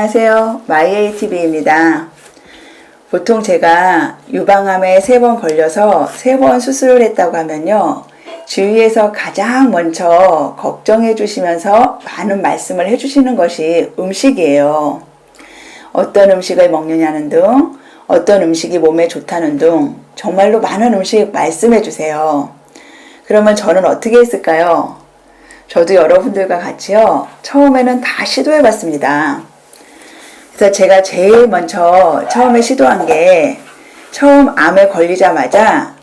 안녕하세요. 마이에이티비입니다. 보통 제가 유방암에 3번 걸려서 3번 수술을 했다고 하면요. 주위에서 가장 먼저 걱정해 주시면서 많은 말씀을 해 주시는 것이 음식이에요. 어떤 음식을 먹느냐는 등, 어떤 음식이 몸에 좋다는 등 정말로 많은 음식 말씀해 주세요. 그러면 저는 어떻게 했을까요? 저도 여러분들과 같이요. 처음에는 다 시도해 봤습니다. 그래서 제가 제일 먼저 처음에 시도한 게 처음 암에 걸리자마자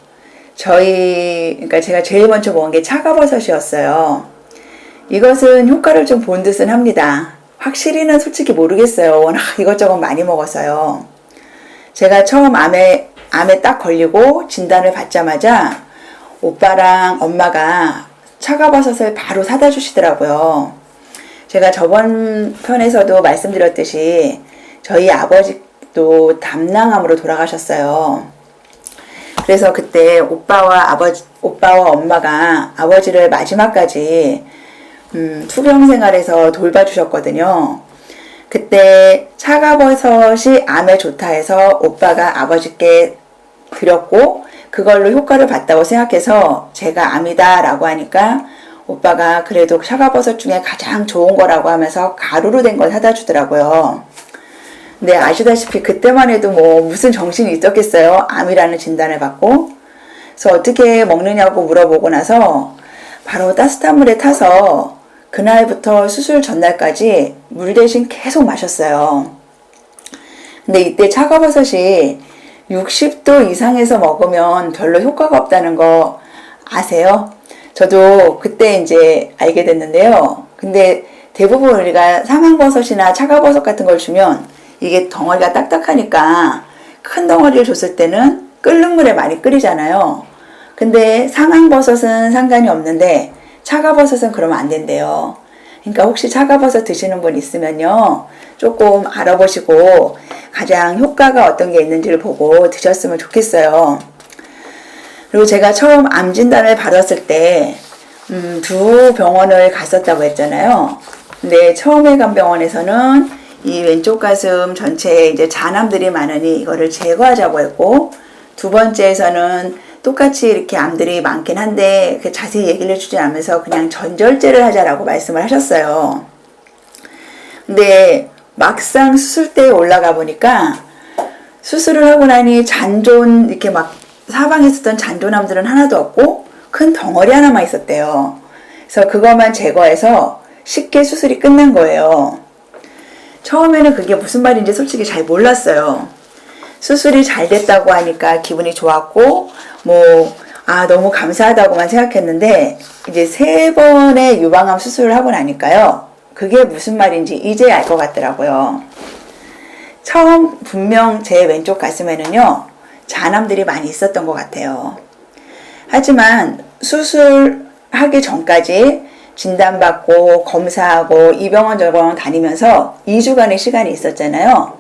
그러니까 제가 제일 먼저 먹은 게 차가버섯이었어요. 이것은 효과를 좀 본 듯은 합니다. 확실히는 솔직히 모르겠어요. 워낙 이것저것 많이 먹어서요. 제가 처음 암에 딱 걸리고 진단을 받자마자 오빠랑 엄마가 차가버섯을 바로 사다 주시더라고요. 제가 저번 편에서도 말씀드렸듯이 저희 아버지도 담낭암으로 돌아가셨어요. 그래서 그때 오빠와 엄마가 아버지를 마지막까지 투병 생활에서 돌봐주셨거든요. 그때 차가버섯이 암에 좋다 해서 오빠가 아버지께 드렸고 그걸로 효과를 봤다고 생각해서 제가 암이다 라고 하니까 오빠가 그래도 차가버섯 중에 가장 좋은 거라고 하면서 가루로 된 걸 사다 주더라고요. 근데 아시다시피 그때만 해도 뭐 무슨 정신이 있었겠어요. 암이라는 진단을 받고. 그래서 어떻게 먹느냐고 물어보고 나서 바로 따뜻한 물에 타서 그날부터 수술 전날까지 물 대신 계속 마셨어요. 근데 이때 차가버섯이 60도 이상에서 먹으면 별로 효과가 없다는 거 아세요? 저도 그때 이제 알게 됐는데요. 근데 대부분 우리가 상황버섯이나 차가버섯 같은 걸 주면 이게 덩어리가 딱딱하니까 큰 덩어리를 줬을 때는 끓는 물에 많이 끓이잖아요. 근데 상황버섯은 상관이 없는데 차가버섯은 그러면 안 된대요. 그러니까 혹시 차가버섯 드시는 분 있으면요. 조금 알아보시고 가장 효과가 어떤 게 있는지를 보고 드셨으면 좋겠어요. 그리고 제가 처음 암 진단을 받았을 때 두 병원을 갔었다고 했잖아요. 근데 처음에 간 병원에서는 이 왼쪽 가슴 전체에 이제 잔암들이 많으니 이거를 제거하자고 했고, 두 번째에서는 똑같이 이렇게 암들이 많긴 한데 자세히 얘기를 해주지 않으면서 그냥 전절제를 하자라고 말씀을 하셨어요. 근데 막상 수술대에 올라가 보니까 수술을 하고 나니 이렇게 막 사방에 있었던 잔존암들은 하나도 없고 큰 덩어리 하나만 있었대요. 그래서 그것만 제거해서 쉽게 수술이 끝난 거예요. 처음에는 그게 무슨 말인지 솔직히 잘 몰랐어요. 수술이 잘 됐다고 하니까 기분이 좋았고 너무 감사하다고만 생각했는데 이제 3번의 유방암 수술을 하고 나니까요. 그게 무슨 말인지 이제 알 것 같더라고요. 처음 분명 제 왼쪽 가슴에는요. 잔암들이 많이 있었던 것 같아요. 하지만 수술하기 전까지 진단받고 검사하고 이 병원 저 병원 다니면서 2주간의 시간이 있었잖아요.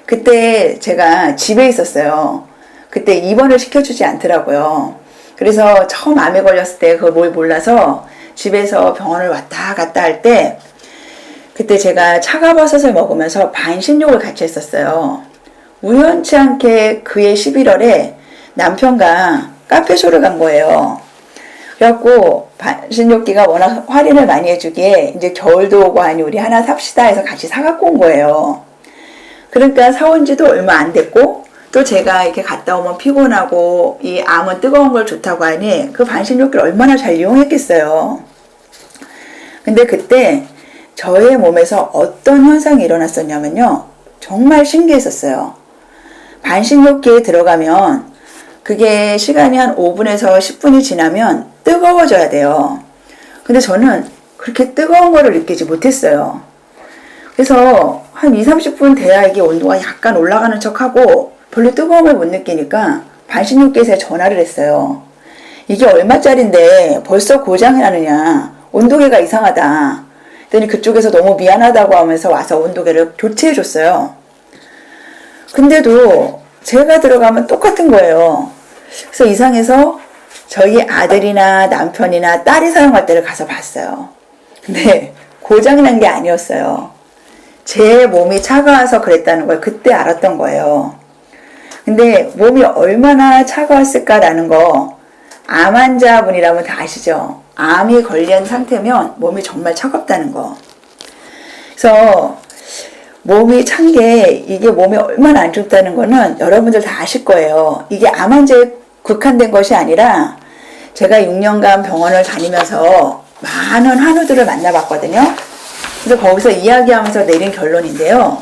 그때 제가 집에 있었어요. 그때 입원을 시켜주지 않더라고요. 그래서 처음 암에 걸렸을 때 그걸 뭘 몰라서 집에서 병원을 왔다 갔다 할 때 그때 제가 차가버섯을 먹으면서 반신욕을 같이 했었어요. 우연치 않게 그해 11월에 남편과 카페쇼를 간 거예요. 그래갖고 반신욕기가 워낙 할인을 많이 해주기에 이제 겨울도 오고 하니 우리 하나 삽시다 해서 같이 사갖고 온 거예요. 그러니까 사온 지도 얼마 안 됐고 또 제가 이렇게 갔다 오면 피곤하고 이 암은 뜨거운 걸 좋다고 하니 그 반신욕기를 얼마나 잘 이용했겠어요. 근데 그때 저의 몸에서 어떤 현상이 일어났었냐면요. 정말 신기했었어요. 반신욕기에 들어가면 그게 시간이 한 5분에서 10분이 지나면 뜨거워져야 돼요. 근데 저는 그렇게 뜨거운 거를 느끼지 못했어요. 그래서 한 20-30분 돼야 이게 온도가 약간 올라가는 척하고 별로 뜨거움을 못 느끼니까 반신욕기에서 전화를 했어요. 이게 얼마짜린데 벌써 고장이 나느냐. 온도계가 이상하다. 그랬더니 그쪽에서 너무 미안하다고 하면서 와서 온도계를 교체해 줬어요. 근데도 제가 들어가면 똑같은 거예요. 그래서 이상해서 저희 아들이나 남편이나 딸이 사용할 때를 가서 봤어요. 근데 고장이 난 게 아니었어요. 제 몸이 차가워서 그랬다는 걸 그때 알았던 거예요. 근데 몸이 얼마나 차가웠을까라는 거 암 환자분이라면 다 아시죠? 암이 걸린 상태면 몸이 정말 차갑다는 거. 그래서 몸이 찬 게 이게 몸에 얼마나 안 좋다는 거는 여러분들 다 아실 거예요. 이게 암 환자에 국한된 것이 아니라 제가 6년간 병원을 다니면서 많은 환우들을 만나봤거든요. 그래서 거기서 이야기하면서 내린 결론인데요.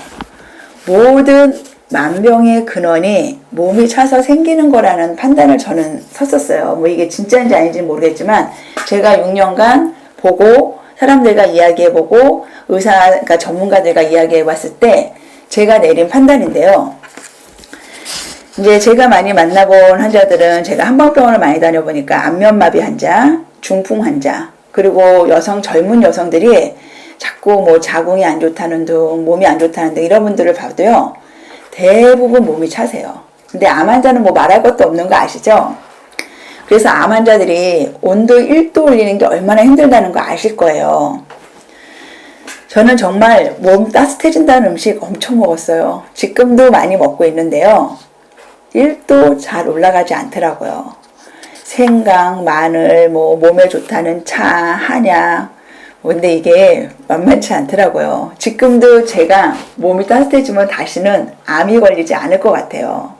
모든 만병의 근원이 몸이 차서 생기는 거라는 판단을 저는 섰었어요. 뭐 이게 진짜인지 아닌지 모르겠지만 제가 6년간 보고 사람들과 이야기해보고 그러니까 전문가들과 이야기해봤을 때 제가 내린 판단인데요. 이제 제가 많이 만나본 환자들은 제가 한방병원을 많이 다녀보니까 안면마비 환자, 중풍 환자, 그리고 젊은 여성들이 자꾸 뭐 자궁이 안 좋다는 등, 몸이 안 좋다는 등 이런 분들을 봐도요. 대부분 몸이 차세요. 근데 암 환자는 뭐 말할 것도 없는 거 아시죠? 그래서 암 환자들이 온도 1도 올리는 게 얼마나 힘들다는 거 아실 거예요. 저는 정말 몸 따뜻해진다는 음식 엄청 먹었어요. 지금도 많이 먹고 있는데요. 1도 잘 올라가지 않더라고요. 생강, 마늘, 뭐 몸에 좋다는 차, 한약. 근데 이게 만만치 않더라고요. 지금도 제가 몸이 따뜻해지면 다시는 암이 걸리지 않을 것 같아요.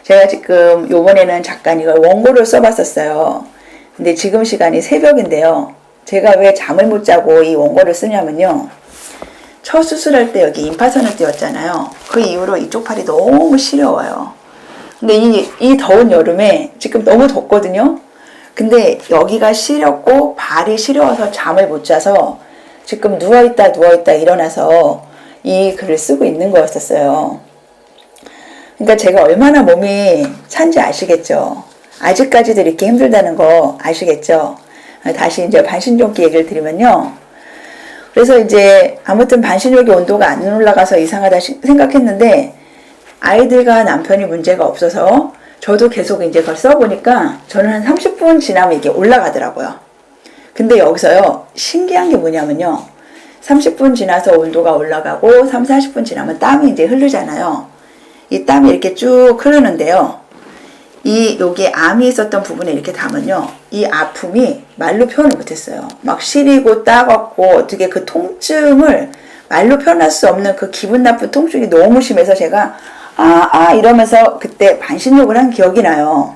제가 지금 요번에는 잠깐 이걸 원고를 써봤었어요. 근데 지금 시간이 새벽인데요. 제가 왜 잠을 못 자고 이 원고를 쓰냐면요. 첫 수술할 때 여기 임파선을 띄웠잖아요. 그 이후로 이쪽 팔이 너무 시려워요. 근데 이 더운 여름에 지금 너무 덥거든요. 근데 여기가 시렸고 발이 시려워서 잠을 못 자서 지금 누워있다 일어나서 이 글을 쓰고 있는 거였었어요. 그러니까 제가 얼마나 몸이 찬지 아시겠죠? 아직까지도 이렇게 힘들다는 거 아시겠죠? 다시 이제 반신욕기 얘기를 드리면요. 그래서 이제 아무튼 반신욕기 온도가 안 올라가서 이상하다 생각했는데 아이들과 남편이 문제가 없어서 저도 계속 이제 그걸 써보니까 저는 한 30분 지나면 이게 올라가더라고요. 근데 여기서요, 신기한 게 뭐냐면요. 30분 지나서 온도가 올라가고 3, 40분 지나면 땀이 이제 흐르잖아요. 이 땀이 이렇게 쭉 흐르는데요. 여기 암이 있었던 부분에 이렇게 담으면요. 이 아픔이 말로 표현을 못했어요. 막 시리고 따갑고 어떻게 그 통증을 말로 표현할 수 없는 그 기분 나쁜 통증이 너무 심해서 제가 이러면서 그때 반신욕을 한 기억이 나요.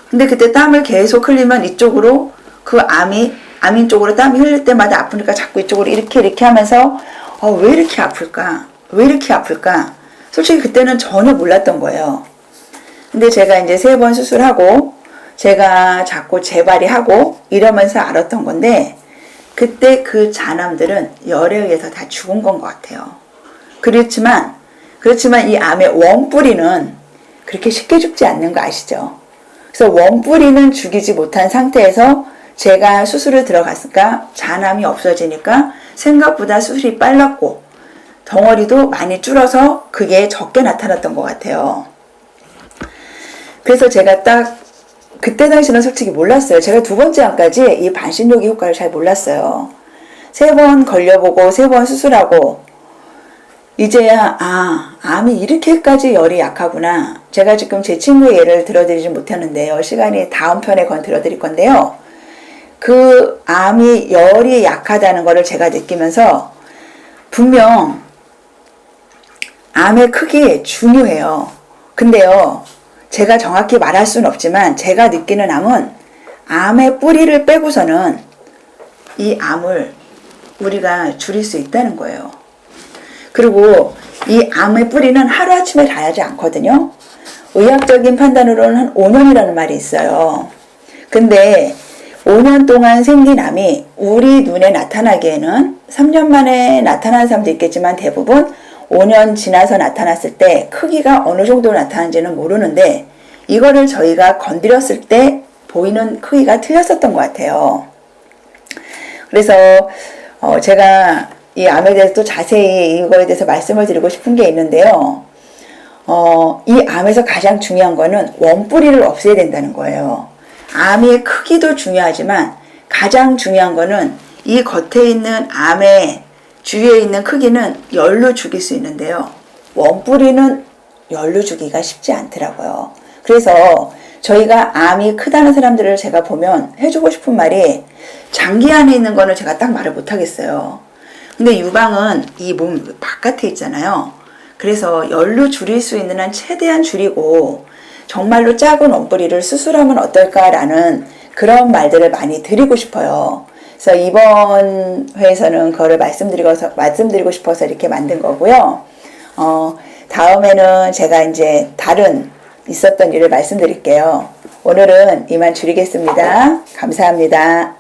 근데 그때 땀을 계속 흘리면 이쪽으로 그 암인 쪽으로 땀이 흘릴 때마다 아프니까 자꾸 이쪽으로 이렇게 하면서 왜 이렇게 아플까? 왜 이렇게 아플까? 솔직히 그때는 전혀 몰랐던 거예요. 근데 제가 이제 3번 수술하고 제가 자꾸 재발이하고 이러면서 알았던 건데 그때 그 잔암들은 열에 의해서 다 죽은 건 것 같아요. 그렇지만 이 암의 원뿌리는 그렇게 쉽게 죽지 않는 거 아시죠? 그래서 원뿌리는 죽이지 못한 상태에서 제가 수술을 들어갔으니까 잔암이 없어지니까 생각보다 수술이 빨랐고 덩어리도 많이 줄어서 그게 적게 나타났던 것 같아요. 그래서 제가 딱 그때 당시는 솔직히 몰랐어요. 제가 2번째 암까지 이 반신욕의 효과를 잘 몰랐어요. 3번 걸려보고 3번 수술하고 이제야 암이 이렇게까지 열이 약하구나. 제가 지금 제 친구의 예를 들어드리지 못했는데요. 시간이 다음 편에 건 들어드릴 건데요. 그 암이 열이 약하다는 것을 제가 느끼면서 분명 암의 크기 중요해요. 근데요. 제가 정확히 말할 수는 없지만 제가 느끼는 암은 암의 뿌리를 빼고서는 이 암을 우리가 줄일 수 있다는 거예요. 그리고 이 암의 뿌리는 하루아침에 닿지 않거든요. 의학적인 판단으로는 한 5년이라는 말이 있어요. 근데 5년 동안 생긴 암이 우리 눈에 나타나기에는 3년 만에 나타나는 사람도 있겠지만 대부분 5년 지나서 나타났을 때 크기가 어느 정도 나타나는지는 모르는데 이거를 저희가 건드렸을 때 보이는 크기가 틀렸었던 것 같아요. 그래서 제가 이 암에 대해서 또 자세히 이거에 대해서 말씀을 드리고 싶은 게 있는데요. 이 암에서 가장 중요한 거는 원뿌리를 없애야 된다는 거예요. 암의 크기도 중요하지만 가장 중요한 거는 이 겉에 있는 암의 주위에 있는 크기는 열로 죽일 수 있는데요. 원뿌리는 열로 주기가 쉽지 않더라고요. 그래서 저희가 암이 크다는 사람들을 제가 보면 해주고 싶은 말이 장기 안에 있는 거는 제가 딱 말을 못 하겠어요. 근데 유방은 이 몸 바깥에 있잖아요. 그래서 열로 줄일 수 있는 한 최대한 줄이고 정말로 작은 원뿌리를 수술하면 어떨까라는 그런 말들을 많이 드리고 싶어요. 그래서 이번 회에서는 그거를 말씀드리고 싶어서 이렇게 만든 거고요. 다음에는 제가 이제 다른 있었던 일을 말씀드릴게요. 오늘은 이만 줄이겠습니다. 감사합니다.